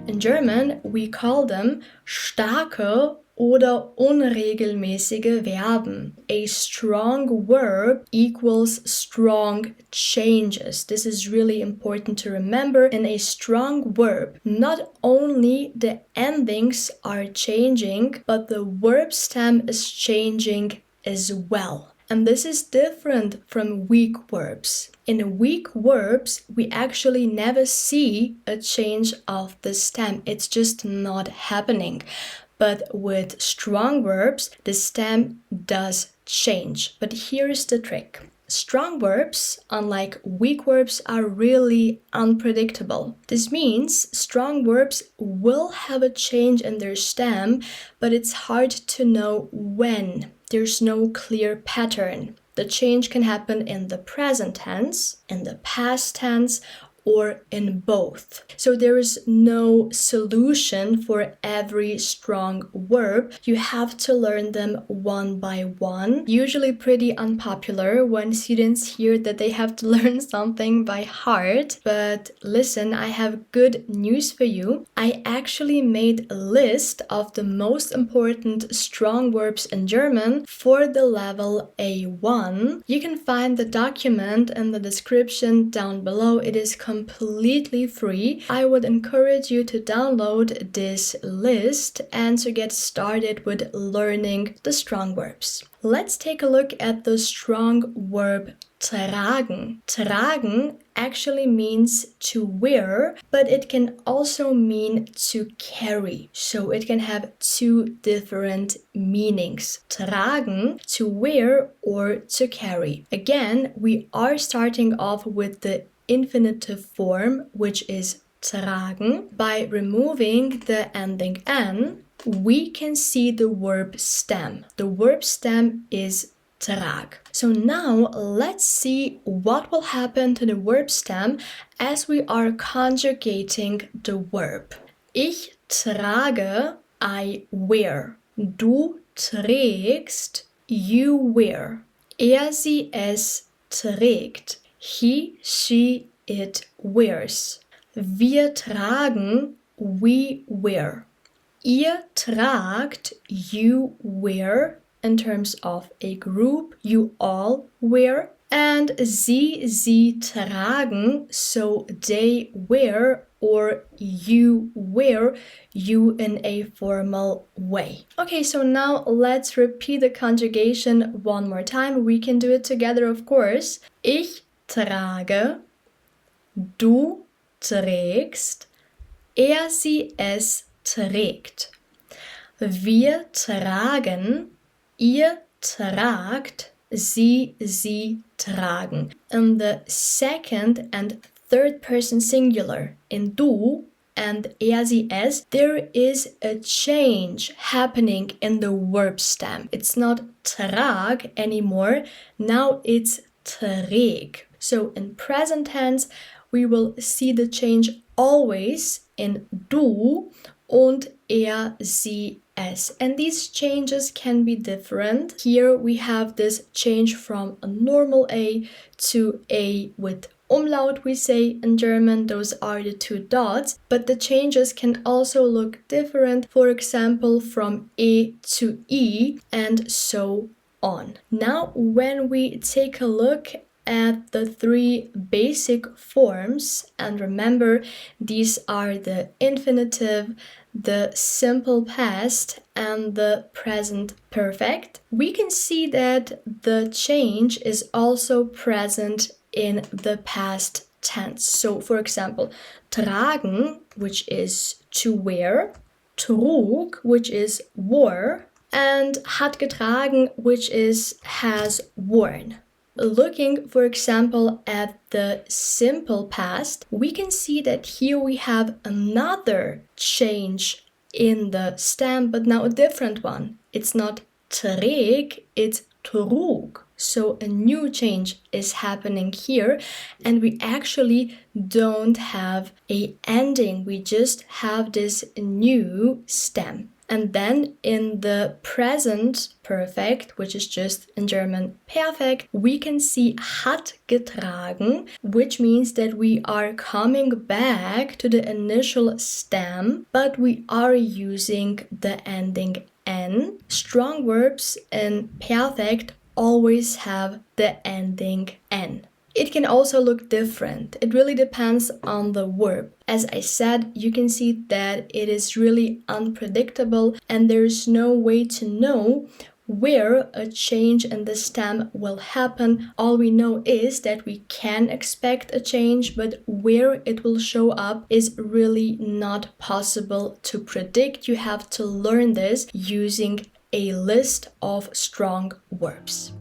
In German, we call them starke oder unregelmäßige Verben. A strong verb equals strong changes. This is really important to remember. In a strong verb, not only the endings are changing, but the verb stem is changing as well. And this is different from weak verbs. In weak verbs, we actually never see a change of the stem. It's just not happening. But with strong verbs, the stem does change. But here's the trick. Strong verbs, unlike weak verbs, are really unpredictable. This means strong verbs will have a change in their stem, but it's hard to know when. There's no clear pattern. The change can happen in the present tense, in the past tense, or in both. So there is no solution for every strong verb. You have to learn them one by one. Usually pretty unpopular when students hear that they have to learn something by heart. But listen, I have good news for you. I actually made a list of the most important strong verbs in German for the level A1. You can find the document in the description down below. It is completely free. I would encourage you to download this list and to get started with learning the strong verbs. Let's take a look at the strong verb tragen. Tragen actually means to wear, but it can also mean to carry. So it can have two different meanings. Tragen, to wear or to carry. Again, we are starting off with the infinitive form, which is tragen. By removing the ending n, we can see the verb stem. The verb stem is trag. So now let's see what will happen to the verb stem as we are conjugating the verb. Ich trage, I wear. Du trägst, you wear. Sie, es trägt. He, she, it wears. Wir tragen, we wear. Ihr tragt, you wear. In terms of a group, you all wear. And sie tragen, so they wear or you wear, you in a formal way. Okay, so now let's repeat the conjugation one more time. We can do it together, of course. Ich trage, du trägst, sie, es trägt. Wir tragen, ihr tragt, sie tragen. In the second and third person singular, in du and sie, es, there is a change happening in the verb stem. It's not trag anymore, now it's träg. So in present tense, we will see the change always in du und sie, es. And these changes can be different. Here we have this change from a normal A to A with umlaut, we say in German. Those are the two dots. But the changes can also look different, for example, from E to E and so on. Now, when we take a look at the three basic forms, and remember, these are the infinitive, the simple past, and the present perfect, we can see that the change is also present in the past tense. So, for example, tragen, which is to wear, trug, which is wore, and hat getragen, which is has worn. Looking, for example, at the simple past, we can see that here we have another change in the stem, but now a different one. It's not träg, it's trug. So a new change is happening here, and we actually don't have an ending. We just have this new stem. And then in the present perfect, which is just in German perfect, we can see hat getragen, which means that we are coming back to the initial stem, but we are using the ending n. Strong verbs in perfect always have the ending n. It can also look different. It really depends on the verb. As I said, you can see that it is really unpredictable and there's no way to know where a change in the stem will happen. All we know is that we can expect a change, but where it will show up is really not possible to predict. You have to learn this using a list of strong verbs.